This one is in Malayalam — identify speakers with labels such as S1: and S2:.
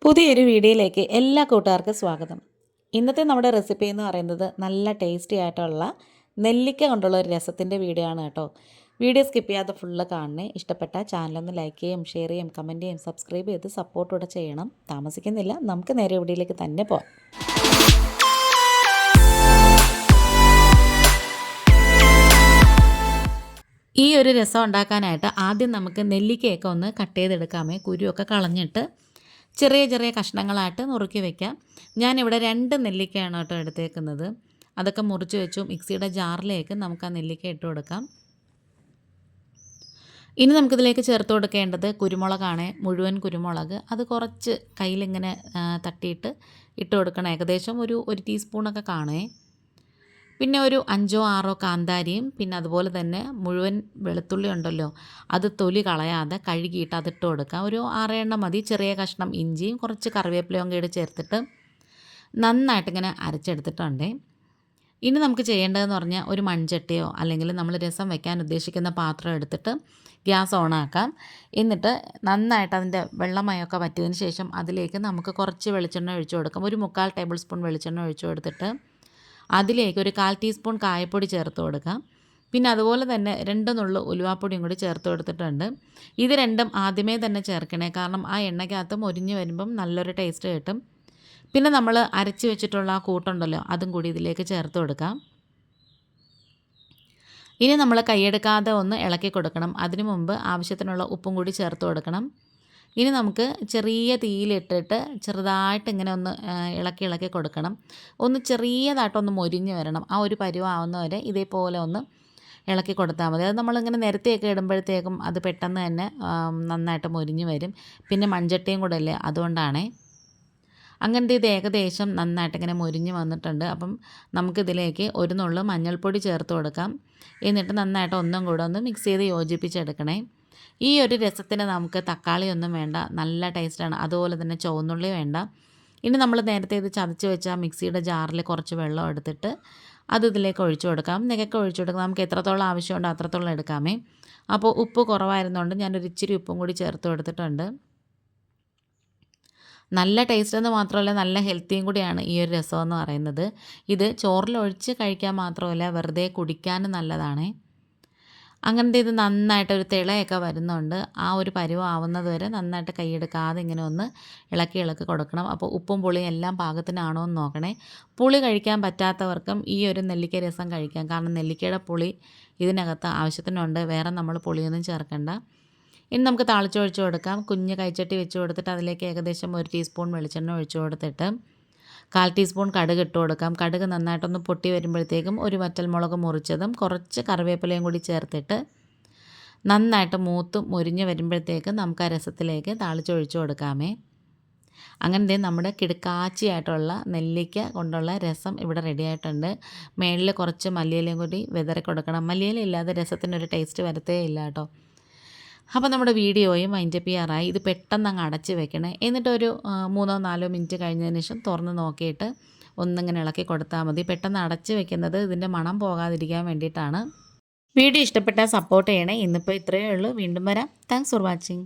S1: പുതിയൊരു വീഡിയോയിലേക്ക് എല്ലാ കൂട്ടുകാർക്കും സ്വാഗതം. ഇന്നത്തെ നമ്മുടെ റെസിപ്പി എന്ന് പറയുന്നത് നല്ല ടേസ്റ്റി ആയിട്ടുള്ള നെല്ലിക്ക കൊണ്ടുള്ള ഒരു രസത്തിൻ്റെ വീഡിയോ ആണ് കേട്ടോ. വീഡിയോ സ്കിപ്പ് ചെയ്യാതെ ഫുള്ള് കാണണേ. ഇഷ്ടപ്പെട്ട ചാനലൊന്ന് ലൈക്ക് ചെയ്യും, ഷെയർ ചെയ്യും, കമൻറ്റ് ചെയ്യും, സബ്സ്ക്രൈബ് ചെയ്ത് സപ്പോർട്ടൂടെ ചെയ്യണം. താമസിക്കുന്നില്ല, നമുക്ക് നേരെ വീഡിയോയിലേക്ക് തന്നെ പോകാം. ഈ ഒരു രസം ഉണ്ടാക്കാനായിട്ട് ആദ്യം നമുക്ക് നെല്ലിക്കയൊക്കെ ഒന്ന് കട്ട് ചെയ്തെടുക്കാമേ. കുരുവൊക്കെ കളഞ്ഞിട്ട് ചെറിയ ചെറിയ കഷ്ണങ്ങളായിട്ട് നുറുക്കി വയ്ക്കാം. ഞാനിവിടെ 2 നെല്ലിക്കയാണ് കേട്ടോ എടുത്തേക്കുന്നത്. അതൊക്കെ മുറിച്ച് വെച്ചു. മിക്സിയുടെ ജാറിലേക്ക് നമുക്ക് ആ നെല്ലിക്ക ഇട്ട് കൊടുക്കാം. ഇനി നമുക്കിതിലേക്ക് ചേർത്ത് കൊടുക്കേണ്ടത് കുരുമുളകാണ്. മുഴുവൻ കുരുമുളക് അത് കുറച്ച് കയ്യിലിങ്ങനെ തട്ടിയിട്ട് ഇട്ട് കൊടുക്കണം. ഏകദേശം ഒരു ടീസ്പൂണൊക്കെ കാണുമേ. പിന്നെ ഒരു 5ഓ 6ഓ കാന്താരിയും, പിന്നെ അതുപോലെ തന്നെ മുഴുവൻ വെളുത്തുള്ളി ഉണ്ടല്ലോ, അത് തൊലി കളയാതെ കഴുകിയിട്ട് അതിട്ട് കൊടുക്കാം. ഒരു 6 എണ്ണം മതി. ചെറിയ കഷ്ണം ഇഞ്ചിയും കുറച്ച് കറിവേപ്പിലയും കൂടി ചേർത്തിട്ട് നന്നായിട്ടിങ്ങനെ അരച്ചെടുത്തിട്ടുണ്ട്. ഇനി നമുക്ക് ചെയ്യേണ്ടതെന്ന് പറഞ്ഞാൽ ഒരു മൺചട്ടിയോ അല്ലെങ്കിൽ നമ്മൾ രസം വയ്ക്കാൻ ഉദ്ദേശിക്കുന്ന പാത്രം എടുത്തിട്ട് ഗ്യാസ് ഓണാക്കാം. എന്നിട്ട് നന്നായിട്ട് അതിൻ്റെ വെള്ളമയമൊക്കെ വറ്റിയതിന് ശേഷം അതിലേക്ക് നമുക്ക് കുറച്ച് വെളിച്ചെണ്ണ ഒഴിച്ചു കൊടുക്കാം. ഒരു 3/4 ടേബിൾ സ്പൂൺ വെളിച്ചെണ്ണ ഒഴിച്ചു കൊടുത്തിട്ട് അതിലേക്ക് ഒരു 1/4 ടീസ്പൂൺ കായപ്പൊടി ചേർത്ത് കൊടുക്കാം. പിന്നെ അതുപോലെ തന്നെ 2 നുള്ളു ഉലുവാപ്പൊടിയും കൂടി ചേർത്ത് കൊടുത്തിട്ടുണ്ട്. ഇത് രണ്ടും ആദ്യമേ തന്നെ ചേർക്കണേ, കാരണം ആ എണ്ണയ്ക്കകത്ത് മൊരിഞ്ഞ് വരുമ്പം നല്ലൊരു ടേസ്റ്റ് കിട്ടും. പിന്നെ നമ്മൾ അരച്ച് വെച്ചിട്ടുള്ള ആ കൂട്ടുണ്ടല്ലോ, അതും കൂടി ഇതിലേക്ക് ചേർത്ത് കൊടുക്കാം. ഇനി നമ്മൾ കൈയെടുക്കാതെ ഒന്ന് ഇളക്കി കൊടുക്കണം. അതിനു മുമ്പ് ആവശ്യത്തിനുള്ള ഉപ്പും കൂടി ചേർത്ത് കൊടുക്കണം. ഇനി നമുക്ക് ചെറിയ തീയിലിട്ടിട്ട് ചെറുതായിട്ട് ഇങ്ങനെ ഒന്ന് ഇളക്കി കൊടുക്കണം. ഒന്ന് ചെറിയതായിട്ടൊന്ന് മൊരിഞ്ഞ് വരണം. ആ ഒരു പരുവാവുന്നവരെ ഇതേപോലെ ഒന്ന് ഇളക്കി കൊടുത്താൽ മതി. അത് നമ്മളിങ്ങനെ നിരത്തിയൊക്കെ ഇടുമ്പോഴത്തേക്കും അത് പെട്ടെന്ന് തന്നെ നന്നായിട്ട് മൊരിഞ്ഞ് വരും. പിന്നെ മൺചട്ടിയും കൂടെ അല്ലേ, അതുകൊണ്ടാണേ. അങ്ങനത്തെ ഇത് ഏകദേശം നന്നായിട്ട് ഇങ്ങനെ മൊരിഞ്ഞ് വന്നിട്ടുണ്ട്. അപ്പം നമുക്കിതിലേക്ക് 1 നുള്ളു മഞ്ഞൾപ്പൊടി ചേർത്ത് കൊടുക്കാം. എന്നിട്ട് നന്നായിട്ട് ഒന്നും കൂടെ ഒന്ന് മിക്സ് ചെയ്ത് യോജിപ്പിച്ചെടുക്കണേ. ഈ ഒരു രസത്തിന് നമുക്ക് തക്കാളിയൊന്നും വേണ്ട, നല്ല ടേസ്റ്റാണ്. അതുപോലെ തന്നെ ചുവന്നുള്ളി വേണ്ട. ഇനി നമ്മൾ നേരത്തെ ഇത് ചതച്ച് വെച്ച മിക്സിയുടെ ജാറിൽ കുറച്ച് വെള്ളം എടുത്തിട്ട് അത് ഇതിലേക്ക് ഒഴിച്ചു കൊടുക്കാം. നികക്കെ ഒഴിച്ചു കൊടുക്കാം. നമുക്ക് എത്രത്തോളം ആവശ്യമുണ്ടോ അത്രത്തോളം എടുക്കാമേ. അപ്പോൾ ഉപ്പ് കുറവായിരുന്നുകൊണ്ട് ഞാനൊരു ഇച്ചിരി ഉപ്പും കൂടി ചേർത്ത് കൊടുത്തിട്ടുണ്ട്. നല്ല ടേസ്റ്റ് എന്ന് മാത്രമല്ല നല്ല ഹെൽത്തിയും കൂടിയാണ് ഈ ഒരു രസം എന്ന് പറയുന്നത്. ഇത് ചോറിലൊഴിച്ച് കഴിക്കാൻ മാത്രമല്ല, വെറുതെ കുടിക്കാനും നല്ലതാണ്. അങ്ങനത്തെ ഇത് നന്നായിട്ട് ഒരു തിളയൊക്കെ വരുന്നുണ്ട്. ആ ഒരു പരുവാവുന്നത് വരെ നന്നായിട്ട് കൈയെടുക്കാതെ ഇങ്ങനെ ഒന്ന് ഇളക്കി കൊടുക്കണം. അപ്പോൾ ഉപ്പും പുളിയും എല്ലാം പാകത്തിനാണോ എന്ന് നോക്കണേ. പുളി കഴിക്കാൻ പറ്റാത്തവർക്കും ഈ ഒരു നെല്ലിക്ക രസം കഴിക്കാം. കാരണം നെല്ലിക്കയുടെ പുളി ഇതിനകത്ത് ആവശ്യത്തിനുണ്ട്. വേറെ നമ്മൾ പുളിയൊന്നും ചേർക്കണ്ട. ഇനി നമുക്ക് താളിച്ചൊഴിച്ച് കൊടുക്കാം. കുഞ്ഞ് കൈച്ചട്ടി വെച്ച് കൊടുത്തിട്ട് അതിലേക്ക് ഏകദേശം 1 ടീസ്പൂൺ വെളിച്ചെണ്ണ ഒഴിച്ച് കൊടുത്തിട്ട് 1/4 ടീസ്പൂൺ കടുക് ഇട്ട് കൊടുക്കാം. കടുക് നന്നായിട്ടൊന്ന് പൊട്ടി വരുമ്പോഴത്തേക്കും ഒരു വറ്റൽമുളക് മുറിച്ചതും കുറച്ച് കറിവേപ്പിലയും കൂടി ചേർത്തിട്ട് നന്നായിട്ട് മൂത്ത് മുരിഞ്ഞ് വരുമ്പോഴത്തേക്കും നമുക്ക് ആ രസത്തിലേക്ക് താളിച്ചൊഴിച്ച് കൊടുക്കാമേ. അങ്ങനത്തെ നമ്മുടെ കിടുക്കാച്ചിയായിട്ടുള്ള നെല്ലിക്ക കൊണ്ടുള്ള രസം ഇവിടെ റെഡി ആയിട്ടുണ്ട്. മേളിൽ കുറച്ച് മല്ലിയിലയും കൂടി വിതറി കൊടുക്കണം. മല്ലിയില ഇല്ലാതെ രസത്തിനൊരു ടേസ്റ്റ് വരത്തേ ഇല്ല കേട്ടോ. അപ്പോൾ നമ്മുടെ വീഡിയോയും വൈൻഡപ്പ് ചെയ്യാറായി. ഇത് പെട്ടെന്ന് അങ്ങ് അടച്ച് വെക്കണേ. എന്നിട്ട് ഒരു 3ഓ 4ഓ മിനിറ്റ് കഴിഞ്ഞതിന് ശേഷം തുറന്ന് നോക്കിയിട്ട് ഒന്നിങ്ങനെ ഇളക്കി കൊടുത്താൽ മതി. പെട്ടെന്ന് അടച്ച് വെക്കുന്നത് ഇതിൻ്റെ മണം പോകാതിരിക്കാൻ വേണ്ടിയിട്ടാണ്. വീഡിയോ ഇഷ്ടപ്പെട്ടാൽ സപ്പോർട്ട് ചെയ്യണേ. ഇന്നിപ്പോൾ ഇത്രയേ ഉള്ളൂ. വീണ്ടും വരാം. Thanks for watching.